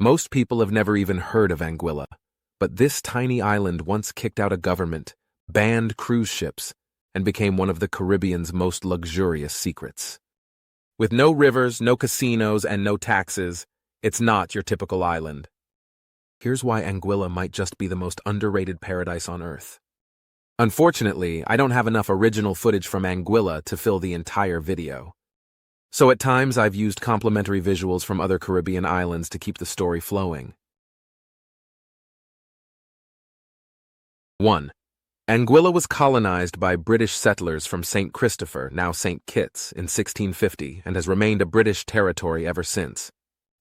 Most people have never even heard of Anguilla, but this tiny island once kicked out a government, banned cruise ships, and became one of the Caribbean's most luxurious secrets. With no rivers, no casinos, and no taxes, it's not your typical island. Here's why Anguilla might just be the most underrated paradise on Earth. Unfortunately, I don't have enough original footage from Anguilla to fill the entire video. So at times I've used complementary visuals from other Caribbean islands to keep the story flowing. 1. Anguilla was colonized by British settlers from St. Christopher, now St. Kitts, in 1650 and has remained a British territory ever since.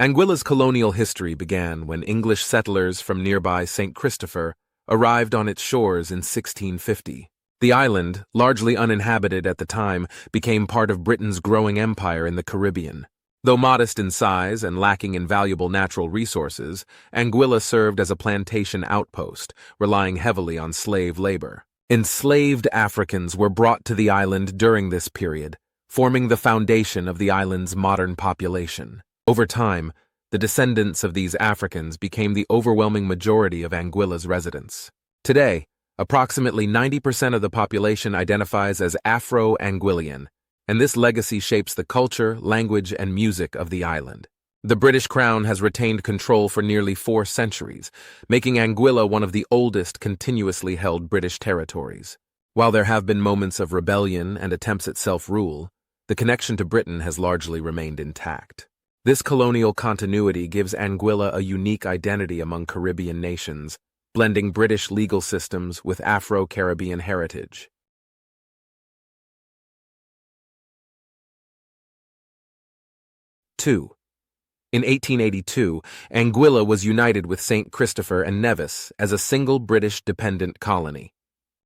Anguilla's colonial history began when English settlers from nearby St. Christopher arrived on its shores in 1650. The island, largely uninhabited at the time, became part of Britain's growing empire in the Caribbean. Though modest in size and lacking in valuable natural resources, Anguilla served as a plantation outpost, relying heavily on slave labor. Enslaved Africans were brought to the island during this period, forming the foundation of the island's modern population. Over time, the descendants of these Africans became the overwhelming majority of Anguilla's residents. Today, approximately 90% of the population identifies as Afro-Anguillian, and this legacy shapes the culture, language, and music of the island. The British Crown has retained control for nearly 4 centuries, making Anguilla one of the oldest continuously held British territories. While there have been moments of rebellion and attempts at self-rule, the connection to Britain has largely remained intact. This colonial continuity gives Anguilla a unique identity among Caribbean nations, blending British legal systems with Afro-Caribbean heritage. 2. In 1882, Anguilla was united with St. Christopher and Nevis as a single British dependent colony.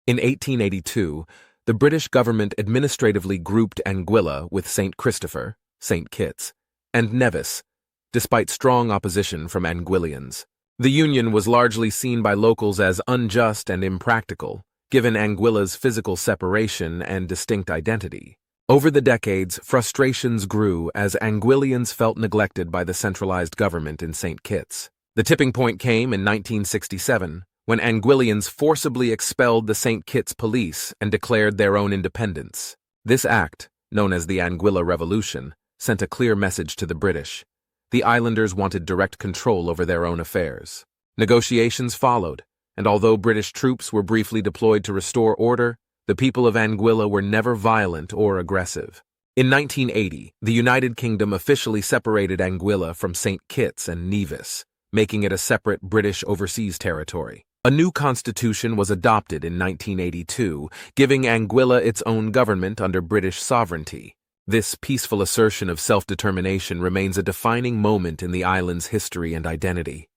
In 1882, the British government administratively grouped Anguilla with St. Christopher, St. Kitts, and Nevis, despite strong opposition from Anguillians. The union was largely seen by locals as unjust and impractical, given Anguilla's physical separation and distinct identity. Over the decades, frustrations grew as Anguillians felt neglected by the centralized government in St. Kitts. The tipping point came in 1967, when Anguillians forcibly expelled the St. Kitts police and declared their own independence. This act, known as the Anguilla Revolution, sent a clear message to the British. The islanders wanted direct control over their own affairs. Negotiations followed, and although British troops were briefly deployed to restore order, the people of Anguilla were never violent or aggressive. In 1980, the United Kingdom officially separated Anguilla from St. Kitts and Nevis, making it a separate British overseas territory. A new constitution was adopted in 1982, giving Anguilla its own government under British sovereignty. This peaceful assertion of self-determination remains a defining moment in the island's history and identity.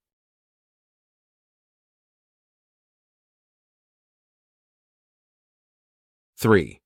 3.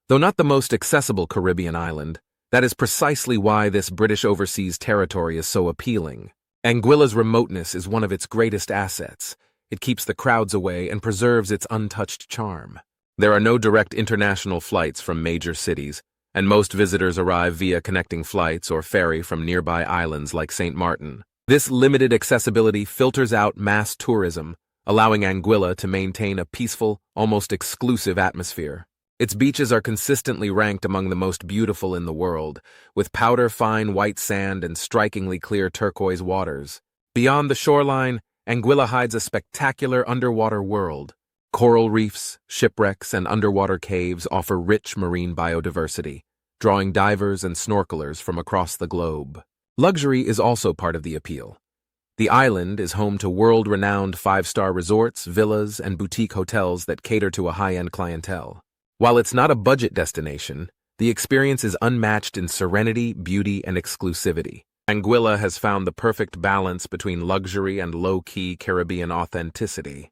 Though not the most accessible Caribbean island, that is precisely why this British overseas territory is so appealing. Anguilla's remoteness is one of its greatest assets. It keeps the crowds away and preserves its untouched charm. There are no direct international flights from major cities, and most visitors arrive via connecting flights or ferry from nearby islands like St. Martin. This limited accessibility filters out mass tourism, allowing Anguilla to maintain a peaceful, almost exclusive atmosphere. Its beaches are consistently ranked among the most beautiful in the world, with powder-fine white sand and strikingly clear turquoise waters. Beyond the shoreline, Anguilla hides a spectacular underwater world. Coral reefs, shipwrecks, and underwater caves offer rich marine biodiversity, drawing divers and snorkelers from across the globe. Luxury is also part of the appeal. The island is home to world-renowned 5-star resorts, villas, and boutique hotels that cater to a high-end clientele. While it's not a budget destination, the experience is unmatched in serenity, beauty, and exclusivity. Anguilla has found the perfect balance between luxury and low-key Caribbean authenticity.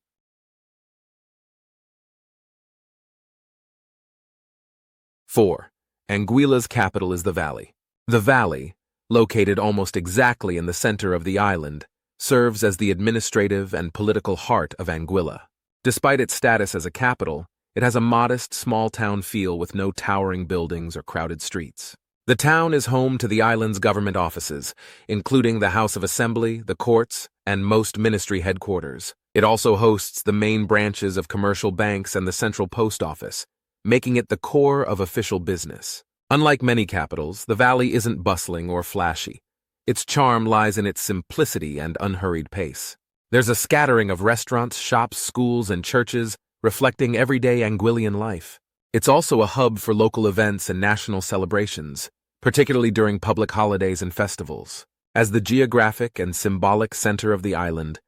4. Anguilla's capital is the Valley. The Valley, located almost exactly in the center of the island, serves as the administrative and political heart of Anguilla. Despite its status as a capital, it has a modest, small-town feel with no towering buildings or crowded streets. The town is home to the island's government offices, including the House of Assembly, the courts, and most ministry headquarters. It also hosts the main branches of commercial banks and the central post office, making it the core of official business. Unlike many capitals, the valley isn't bustling or flashy. Its charm lies in its simplicity and unhurried pace. There's a scattering of restaurants, shops, schools, and churches, reflecting everyday Anguillian life. It's also a hub for local events and national celebrations, particularly during public holidays and festivals. As the geographic and symbolic center of the island,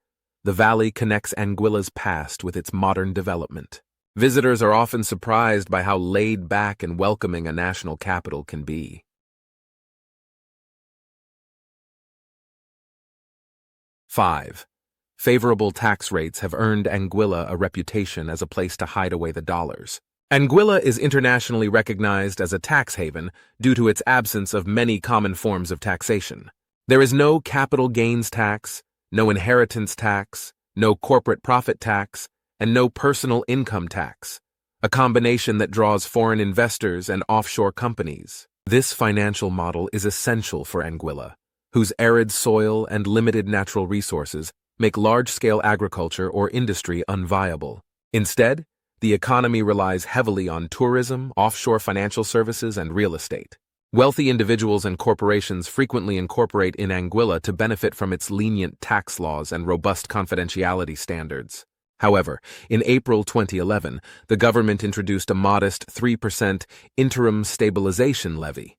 the valley connects Anguilla's past with its modern development. Visitors are often surprised by how laid back and welcoming a national capital can be. 5. Favorable tax rates have earned Anguilla a reputation as a place to hide away the dollars. Anguilla is internationally recognized as a tax haven due to its absence of many common forms of taxation. There is no capital gains tax, no inheritance tax, no corporate profit tax, and no personal income tax, a combination that draws foreign investors and offshore companies. This financial model is essential for Anguilla, whose arid soil and limited natural resources make large-scale agriculture or industry unviable. Instead, the economy relies heavily on tourism, offshore financial services, and real estate. Wealthy individuals and corporations frequently incorporate in Anguilla to benefit from its lenient tax laws and robust confidentiality standards. However, in April 2011, the government introduced a modest 3% interim stabilization levy,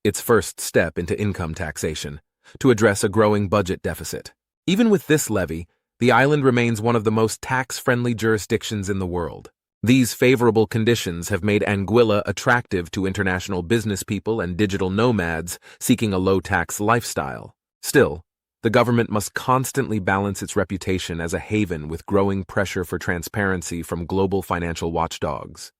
its first step into income taxation, to address a growing budget deficit. Even with this levy, the island remains one of the most tax-friendly jurisdictions in the world. These favorable conditions have made Anguilla attractive to international business people and digital nomads seeking a low-tax lifestyle. Still, the government must constantly balance its reputation as a haven with growing pressure for transparency from global financial watchdogs.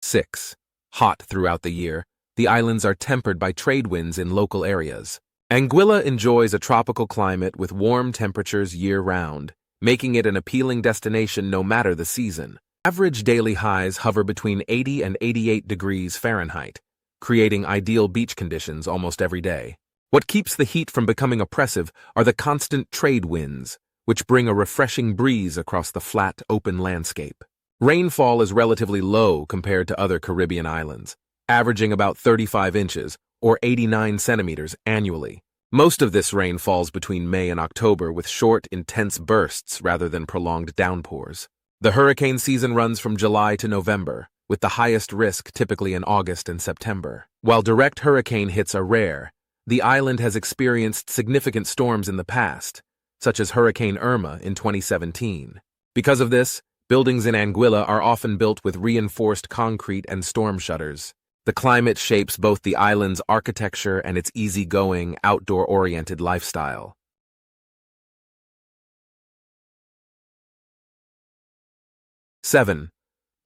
6. Hot throughout the year, the islands are tempered by trade winds in local areas. Anguilla enjoys a tropical climate with warm temperatures year-round, making it an appealing destination no matter the season. Average daily highs hover between 80 and 88 degrees Fahrenheit, creating ideal beach conditions almost every day. What keeps the heat from becoming oppressive are the constant trade winds, which bring a refreshing breeze across the flat, open landscape. Rainfall is relatively low compared to other Caribbean islands, averaging about 35 inches, or 89 centimeters annually. Most of this rain falls between May and October with short, intense bursts rather than prolonged downpours. The hurricane season runs from July to November, with the highest risk typically in August and September. While direct hurricane hits are rare, the island has experienced significant storms in the past, such as Hurricane Irma in 2017. Because of this, buildings in Anguilla are often built with reinforced concrete and storm shutters. The climate shapes both the island's architecture and its easygoing, outdoor-oriented lifestyle. 7.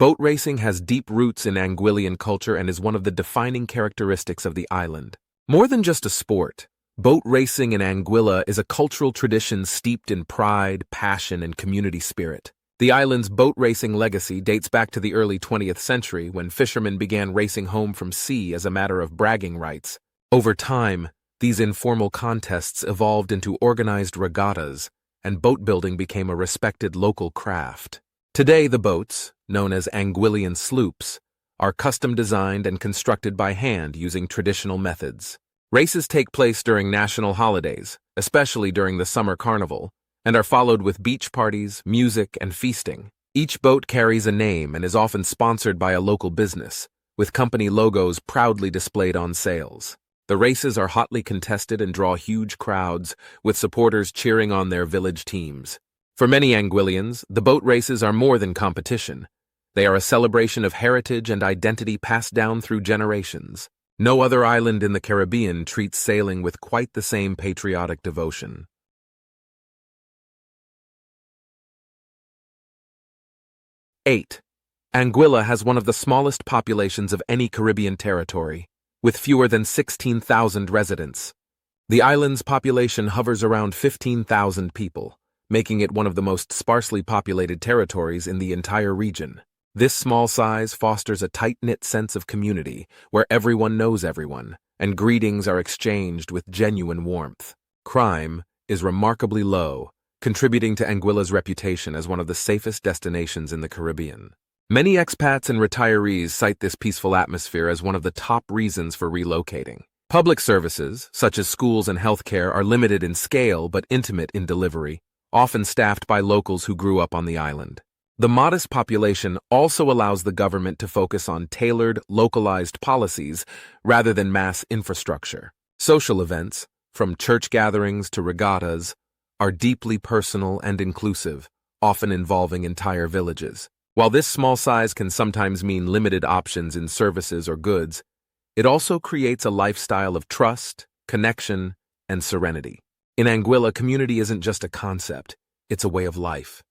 Boat racing has deep roots in Anguillian culture and is one of the defining characteristics of the island. More than just a sport, boat racing in Anguilla is a cultural tradition steeped in pride, passion, and community spirit. The island's boat racing legacy dates back to the early 20th century when fishermen began racing home from sea as a matter of bragging rights. Over time, these informal contests evolved into organized regattas, and boat building became a respected local craft. Today, the boats, known as Anguillian sloops, are custom designed and constructed by hand using traditional methods. Races take place during national holidays, especially during the summer carnival, and are followed with beach parties, music, and feasting. Each boat carries a name and is often sponsored by a local business, with company logos proudly displayed on sails. The races are hotly contested and draw huge crowds, with supporters cheering on their village teams. For many Anguillians, the boat races are more than competition. They are a celebration of heritage and identity passed down through generations. No other island in the Caribbean treats sailing with quite the same patriotic devotion. 8. Anguilla has one of the smallest populations of any Caribbean territory, with fewer than 16,000 residents. The island's population hovers around 15,000 people, making it one of the most sparsely populated territories in the entire region. This small size fosters a tight-knit sense of community, where everyone knows everyone, and greetings are exchanged with genuine warmth. Crime is remarkably low, contributing to Anguilla's reputation as one of the safest destinations in the Caribbean. Many expats and retirees cite this peaceful atmosphere as one of the top reasons for relocating. Public services, such as schools and healthcare, are limited in scale but intimate in delivery, often staffed by locals who grew up on the island. The modest population also allows the government to focus on tailored, localized policies rather than mass infrastructure. Social events, from church gatherings to regattas, are deeply personal and inclusive, often involving entire villages. While this small size can sometimes mean limited options in services or goods, it also creates a lifestyle of trust, connection, and serenity. In Anguilla, community isn't just a concept, it's a way of life.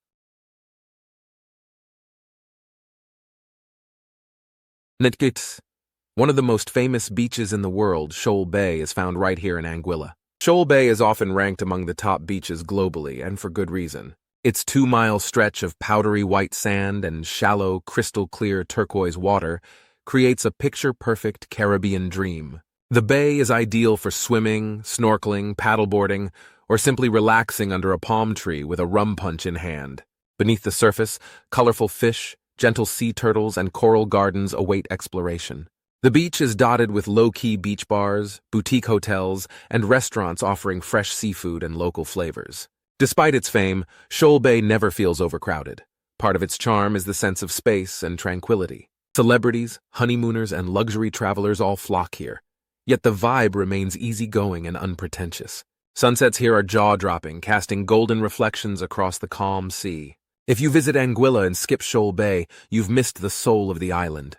One of the most famous beaches in the world, Shoal Bay, is found right here in Anguilla. Shoal Bay is often ranked among the top beaches globally, and for good reason. Its 2-mile stretch of powdery white sand and shallow, crystal-clear turquoise water creates a picture-perfect Caribbean dream. The bay is ideal for swimming, snorkeling, paddleboarding, or simply relaxing under a palm tree with a rum punch in hand. Beneath the surface, colorful fish, gentle sea turtles, and coral gardens await exploration. The beach is dotted with low-key beach bars, boutique hotels, and restaurants offering fresh seafood and local flavors. Despite its fame, Shoal Bay never feels overcrowded. Part of its charm is the sense of space and tranquility. Celebrities, honeymooners, and luxury travelers all flock here. Yet the vibe remains easygoing and unpretentious. Sunsets here are jaw-dropping, casting golden reflections across the calm sea. If you visit Anguilla and skip Shoal Bay, you've missed the soul of the island.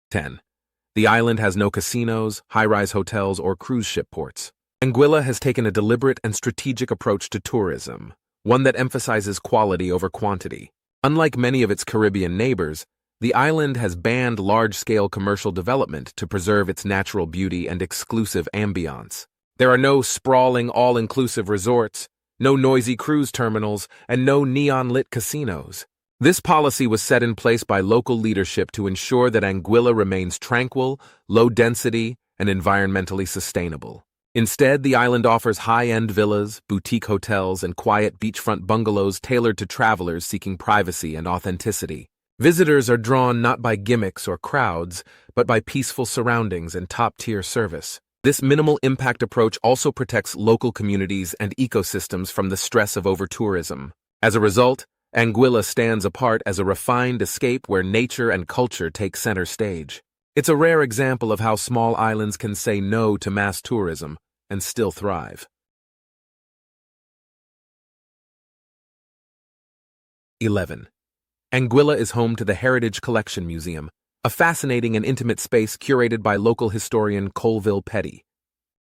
10. The island has no casinos, high-rise hotels, or cruise ship ports. Anguilla has taken a deliberate and strategic approach to tourism, one that emphasizes quality over quantity. Unlike many of its Caribbean neighbors, the island has banned large-scale commercial development to preserve its natural beauty and exclusive ambiance. There are no sprawling, all-inclusive resorts, no noisy cruise terminals, and no neon-lit casinos. This policy was set in place by local leadership to ensure that Anguilla remains tranquil, low-density, and environmentally sustainable. Instead, the island offers high-end villas, boutique hotels, and quiet beachfront bungalows tailored to travelers seeking privacy and authenticity. Visitors are drawn not by gimmicks or crowds, but by peaceful surroundings and top-tier service. This minimal-impact approach also protects local communities and ecosystems from the stress of over-tourism. As a result, Anguilla stands apart as a refined escape where nature and culture take center stage. It's a rare example of how small islands can say no to mass tourism and still thrive. 11. Anguilla is home to the Heritage Collection Museum, a fascinating and intimate space curated by local historian Colville Petty.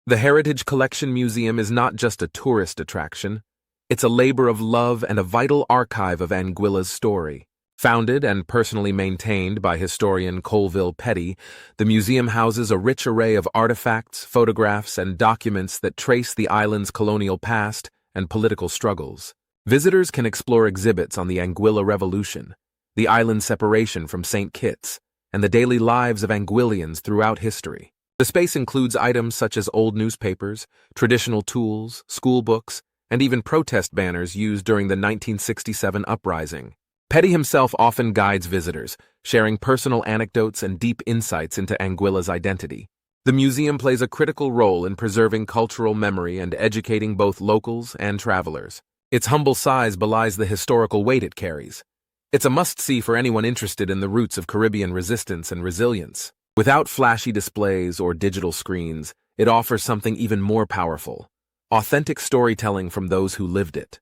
The Heritage Collection Museum is not just a tourist attraction, it's a labor of love and a vital archive of Anguilla's story. Founded and personally maintained by historian Colville Petty, the museum houses a rich array of artifacts, photographs, and documents that trace the island's colonial past and political struggles. Visitors can explore exhibits on the Anguilla Revolution, the island's separation from St. Kitts, and the daily lives of Anguillians throughout history. The space includes items such as old newspapers, traditional tools, school books, and even protest banners used during the 1967 uprising. Petty himself often guides visitors, sharing personal anecdotes and deep insights into Anguilla's identity. The museum plays a critical role in preserving cultural memory and educating both locals and travelers. Its humble size belies the historical weight it carries. It's a must-see for anyone interested in the roots of Caribbean resistance and resilience. Without flashy displays or digital screens, it offers something even more powerful: authentic storytelling from those who lived it.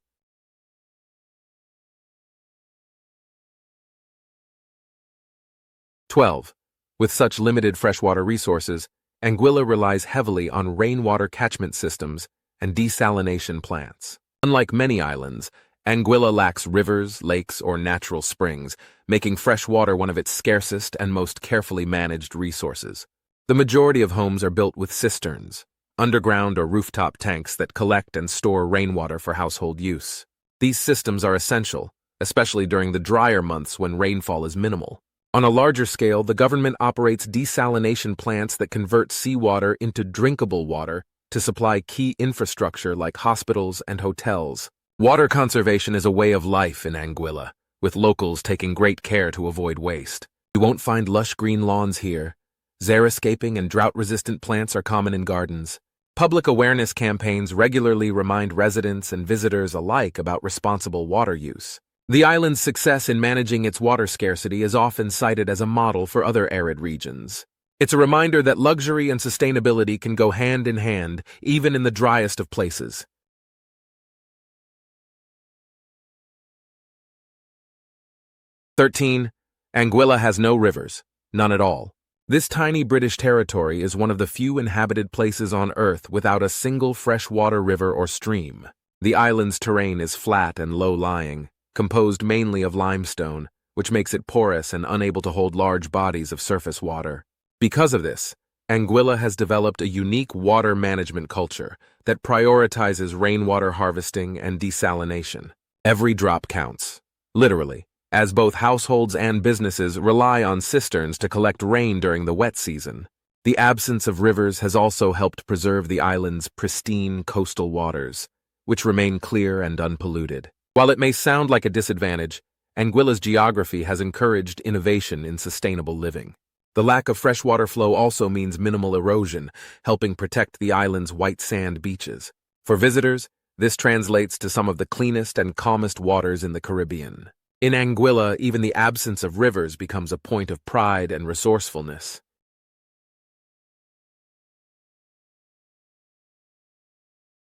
12. With such limited freshwater resources, Anguilla relies heavily on rainwater catchment systems and desalination plants. Unlike many islands, Anguilla lacks rivers, lakes, or natural springs, making fresh water one of its scarcest and most carefully managed resources. The majority of homes are built with cisterns, underground or rooftop tanks that collect and store rainwater for household use. These systems are essential, especially during the drier months when rainfall is minimal. On a larger scale, the government operates desalination plants that convert seawater into drinkable water to supply key infrastructure like hospitals and hotels. Water conservation is a way of life in Anguilla, with locals taking great care to avoid waste. You won't find lush green lawns here. Xeriscaping and drought-resistant plants are common in gardens. Public awareness campaigns regularly remind residents and visitors alike about responsible water use. The island's success in managing its water scarcity is often cited as a model for other arid regions. It's a reminder that luxury and sustainability can go hand in hand, even in the driest of places. "13. Anguilla has no rivers, none at all. This tiny British territory is one of the few inhabited places on Earth without a single freshwater river or stream. The island's terrain is flat and low-lying, composed mainly of limestone, which makes it porous and unable to hold large bodies of surface water. Because of this, Anguilla has developed a unique water management culture that prioritizes rainwater harvesting and desalination. Every drop counts, literally, as both households and businesses rely on cisterns to collect rain during the wet season. The absence of rivers has also helped preserve the island's pristine coastal waters, which remain clear and unpolluted. While it may sound like a disadvantage, Anguilla's geography has encouraged innovation in sustainable living. The lack of freshwater flow also means minimal erosion, helping protect the island's white sand beaches. For visitors, this translates to some of the cleanest and calmest waters in the Caribbean. In Anguilla, even the absence of rivers becomes a point of pride and resourcefulness.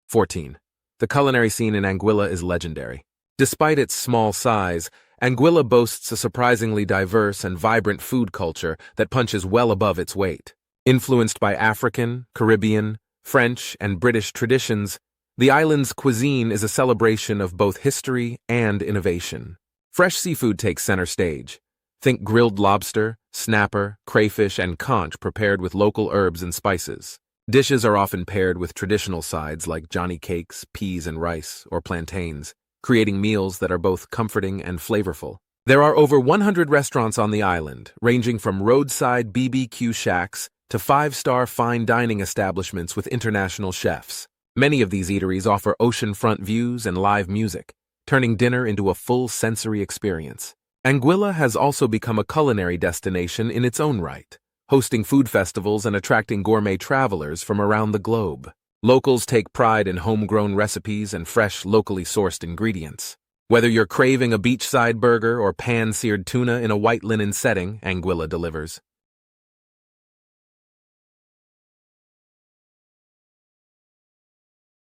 14. The culinary scene in Anguilla is legendary. Despite its small size, Anguilla boasts a surprisingly diverse and vibrant food culture that punches well above its weight. Influenced by African, Caribbean, French, and British traditions, the island's cuisine is a celebration of both history and innovation. Fresh seafood takes center stage. Think grilled lobster, snapper, crayfish, and conch prepared with local herbs and spices. Dishes are often paired with traditional sides like johnny cakes, peas and rice, or plantains, creating meals that are both comforting and flavorful. There are over 100 restaurants on the island, ranging from roadside BBQ shacks to five-star fine dining establishments with international chefs. Many of these eateries offer oceanfront views and live music, turning dinner into a full sensory experience. Anguilla has also become a culinary destination in its own right, hosting food festivals and attracting gourmet travelers from around the globe. Locals take pride in homegrown recipes and fresh, locally sourced ingredients. Whether you're craving a beachside burger or pan-seared tuna in a white linen setting, Anguilla delivers.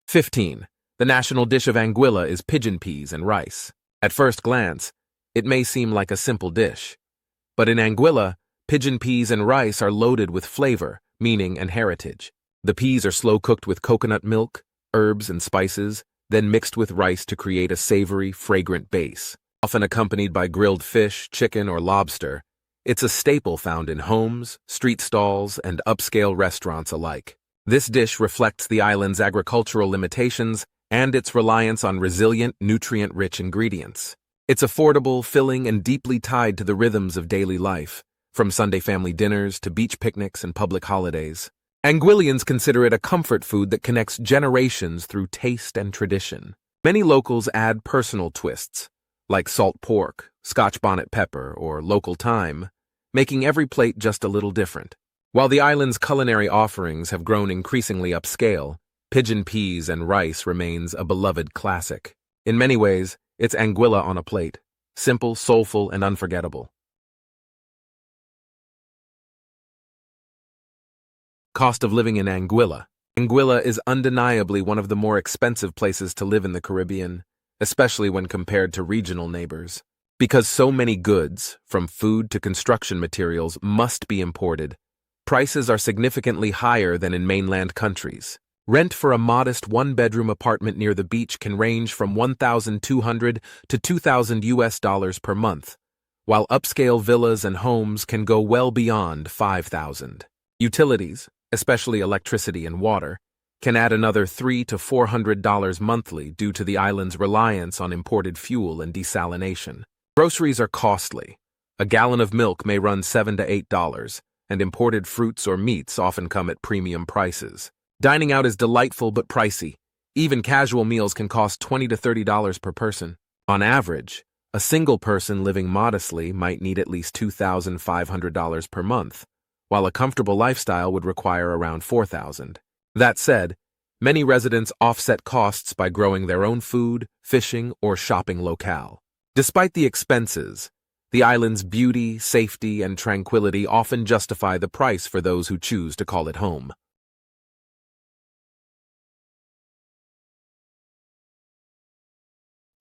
15. The national dish of Anguilla is pigeon peas and rice. At first glance, it may seem like a simple dish. But in Anguilla, pigeon peas and rice are loaded with flavor, meaning, and heritage. The peas are slow-cooked with coconut milk, herbs, and spices, then mixed with rice to create a savory, fragrant base. Often accompanied by grilled fish, chicken, or lobster, it's a staple found in homes, street stalls, and upscale restaurants alike. This dish reflects the island's agricultural limitations and its reliance on resilient, nutrient-rich ingredients. It's affordable, filling, and deeply tied to the rhythms of daily life, from Sunday family dinners to beach picnics and public holidays. Anguillians consider it a comfort food that connects generations through taste and tradition. Many locals add personal twists, like salt pork, Scotch bonnet pepper, or local thyme, making every plate just a little different. While the island's culinary offerings have grown increasingly upscale, pigeon peas and rice remains a beloved classic. In many ways, it's Anguilla on a plate, simple, soulful, and unforgettable. Cost of living in Anguilla. Anguilla is undeniably one of the more expensive places to live in the Caribbean, especially when compared to regional neighbors. Because so many goods, from food to construction materials, must be imported, prices are significantly higher than in mainland countries. Rent for a modest one-bedroom apartment near the beach can range from $1,200 to $2,000 per month, while upscale villas and homes can go well beyond $5,000. Utilities, especially electricity and water, can add another $300 to $400 monthly due to the island's reliance on imported fuel and desalination. Groceries are costly. A gallon of milk may run $7 to $8, and imported fruits or meats often come at premium prices. Dining out is delightful but pricey. Even casual meals can cost $20 to $30 per person. On average, a single person living modestly might need at least $2,500 per month, while a comfortable lifestyle would require around $4,000. That said, many residents offset costs by growing their own food, fishing, or shopping locale. Despite the expenses, the island's beauty, safety, and tranquility often justify the price for those who choose to call it home.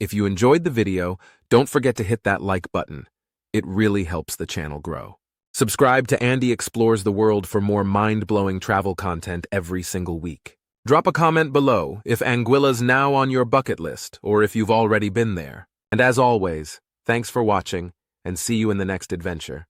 If you enjoyed the video, don't forget to hit that like button. It really helps the channel grow. Subscribe to Andy Explores the World for more mind-blowing travel content every single week. Drop a comment below if Anguilla's now on your bucket list or if you've already been there. And as always, thanks for watching and see you in the next adventure.